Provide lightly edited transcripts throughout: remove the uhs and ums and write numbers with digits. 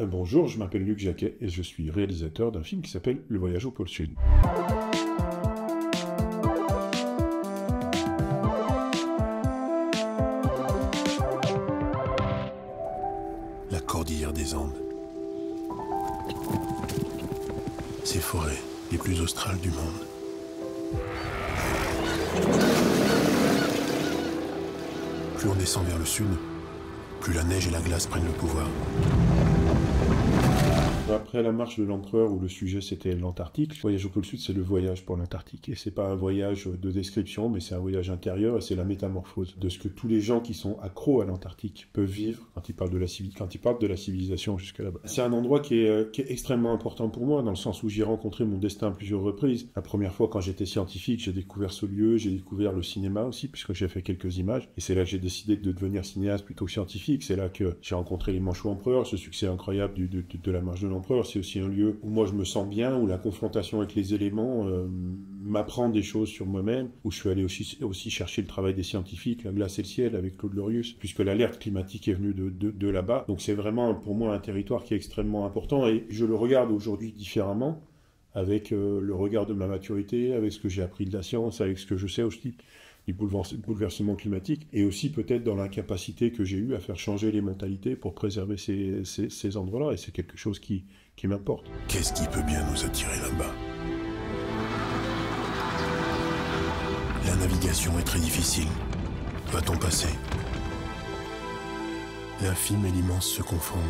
Bonjour, je m'appelle Luc Jacquet et je suis réalisateur d'un film qui s'appelle Le Voyage au pôle Sud. La cordillère des Andes. Ces forêts les plus australes du monde. Plus on descend vers le sud, plus la neige et la glace prennent le pouvoir. Après la marche de l'Empereur, où le sujet c'était l'Antarctique, le voyage au pôle Sud, c'est le voyage pour l'Antarctique. Et c'est pas un voyage de description, mais c'est un voyage intérieur et c'est la métamorphose de ce que tous les gens qui sont accros à l'Antarctique peuvent vivre quand ils parlent de la civilisation jusqu'à là-bas. C'est un endroit qui est extrêmement important pour moi, dans le sens où j'y ai rencontré mon destin à plusieurs reprises. La première fois, quand j'étais scientifique, j'ai découvert ce lieu, j'ai découvert le cinéma aussi, puisque j'ai fait quelques images. Et c'est là que j'ai décidé de devenir cinéaste plutôt que scientifique. C'est là que j'ai rencontré les Manchots Empereurs, ce succès incroyable de la marche de l'Empereur. C'est aussi un lieu où moi je me sens bien, où la confrontation avec les éléments m'apprend des choses sur moi-même, où je suis allé aussi chercher le travail des scientifiques, la glace et le ciel avec Claude Lorius, puisque l'alerte climatique est venue de là-bas. Donc c'est vraiment pour moi un territoire qui est extrêmement important et je le regarde aujourd'hui différemment, avec le regard de ma maturité, avec ce que j'ai appris de la science, avec ce que je sais aussi du bouleversement climatique, et aussi peut-être dans l'incapacité que j'ai eue à faire changer les mentalités pour préserver ces endroits-là, et c'est quelque chose qui m'importe. Qu'est-ce qui peut bien nous attirer là-bas? La navigation est très difficile. Va-t-on passer? L'infime et l'immense se confondent.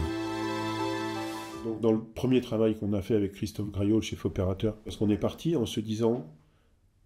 Donc, dans le premier travail qu'on a fait avec Christophe Graillot, le chef opérateur, parce qu'on est parti en se disant,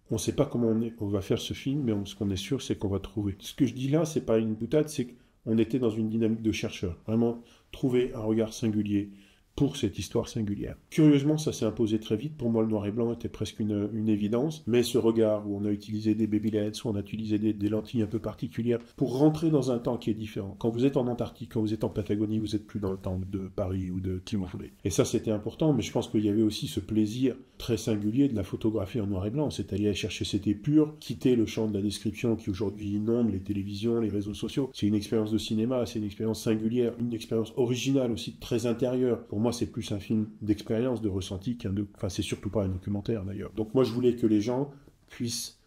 on ne sait pas comment on va faire ce film, mais ce qu'on est sûr, c'est qu'on va trouver. Ce que je dis là, c'est pas une boutade, c'est qu'on était dans une dynamique de chercheur. Vraiment, trouver un regard singulier pour cette histoire singulière. Curieusement, ça s'est imposé très vite. Pour moi, le noir et blanc était presque une évidence. Mais ce regard où on a utilisé des baby lens, où on a utilisé des lentilles un peu particulières pour rentrer dans un temps qui est différent. Quand vous êtes en Antarctique, quand vous êtes en Patagonie, vous n'êtes plus dans le temps de Paris ou de qui vous voulez. Et ça, c'était important. Mais je pense qu'il y avait aussi ce plaisir très singulier de la photographie en noir et blanc. C'est-à-dire aller chercher cette épure, quitter le champ de la description qui aujourd'hui inonde les télévisions, les réseaux sociaux. C'est une expérience de cinéma, c'est une expérience singulière, une expérience originale aussi, très intérieure. Pour moi, c'est plus un film d'expérience, de ressenti Enfin, c'est surtout pas un documentaire d'ailleurs. Donc moi, je voulais que les gens puissent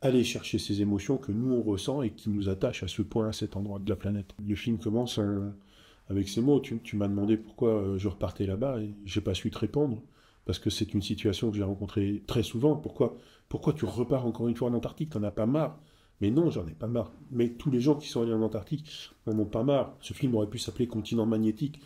aller chercher ces émotions que nous on ressent et qui nous attachent à ce point, à cet endroit de la planète. Le film commence avec ces mots. Tu m'as demandé pourquoi je repartais là-bas et j'ai pas su te répondre parce que c'est une situation que j'ai rencontrée très souvent. Pourquoi tu repars encore une fois en Antarctique? T'en as pas marre? Mais non, j'en ai pas marre. Mais tous les gens qui sont allés en Antarctique n'en ont pas marre. Ce film aurait pu s'appeler Continent magnétique.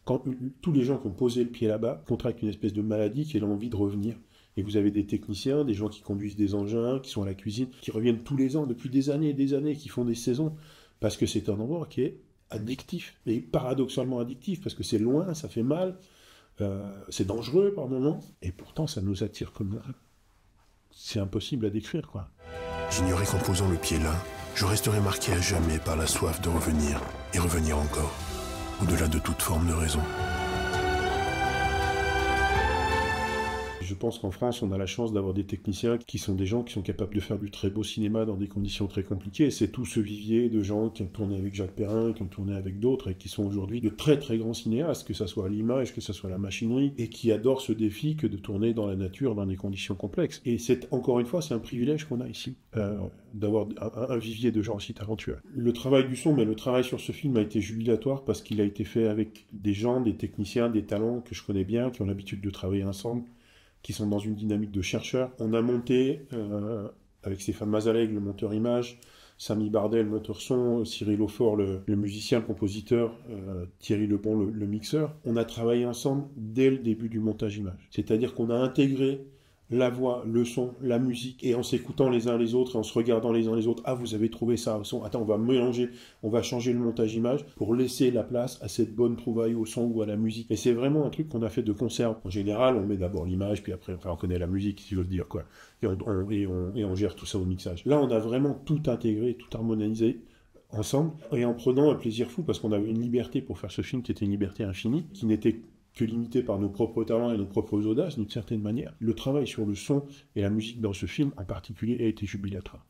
Quand tous les gens qui ont posé le pied là-bas contractent une espèce de maladie qui est l'envie de revenir. Et vous avez des techniciens, des gens qui conduisent des engins, qui sont à la cuisine, qui reviennent tous les ans, depuis des années et des années, qui font des saisons, parce que c'est un endroit qui est addictif, et paradoxalement addictif, parce que c'est loin, ça fait mal, c'est dangereux par moments, et pourtant ça nous attire comme là. C'est impossible à décrire, quoi. J'ignorais qu'en posant le pied là, je resterais marqué à jamais par la soif de revenir, et revenir encore. Au-delà de toute forme de raison. Je pense qu'en France, on a la chance d'avoir des techniciens qui sont des gens qui sont capables de faire du très beau cinéma dans des conditions très compliquées. Et c'est tout ce vivier de gens qui ont tourné avec Jacques Perrin, qui ont tourné avec d'autres et qui sont aujourd'hui de très très grands cinéastes, que ce soit l'image, que ce soit la machinerie, et qui adorent ce défi que de tourner dans la nature dans des conditions complexes. Et c'est, encore une fois, c'est un privilège qu'on a ici, d'avoir un vivier de gens aussi talentueux. Le travail du son, mais le travail sur ce film a été jubilatoire parce qu'il a été fait avec des gens, des techniciens, des talents que je connais bien, qui ont l'habitude de travailler ensemble, qui sont dans une dynamique de chercheurs. On a monté, avec Stéphane Mazaleg, le monteur image, Samy Bardet, le monteur son, Cyril Aufort, le musicien, le compositeur, Thierry Lebon, le mixeur. On a travaillé ensemble dès le début du montage image. C'est-à-dire qu'on a intégré la voix, le son, la musique, et en s'écoutant les uns les autres, et en se regardant les uns les autres, ah, vous avez trouvé ça au son, attends, on va mélanger, on va changer le montage image pour laisser la place à cette bonne trouvaille au son ou à la musique. Et c'est vraiment un truc qu'on a fait de concert. En général, on met d'abord l'image, puis après, on connaît la musique, si j'ose dire, quoi. Et on gère tout ça au mixage. Là, on a vraiment tout intégré, tout harmonisé ensemble, et en prenant un plaisir fou, parce qu'on avait une liberté pour faire ce film qui était une liberté infinie, qui n'était que limité par nos propres talents et nos propres audaces, d'une certaine manière. Le travail sur le son et la musique dans ce film, en particulier, a été jubilatoire.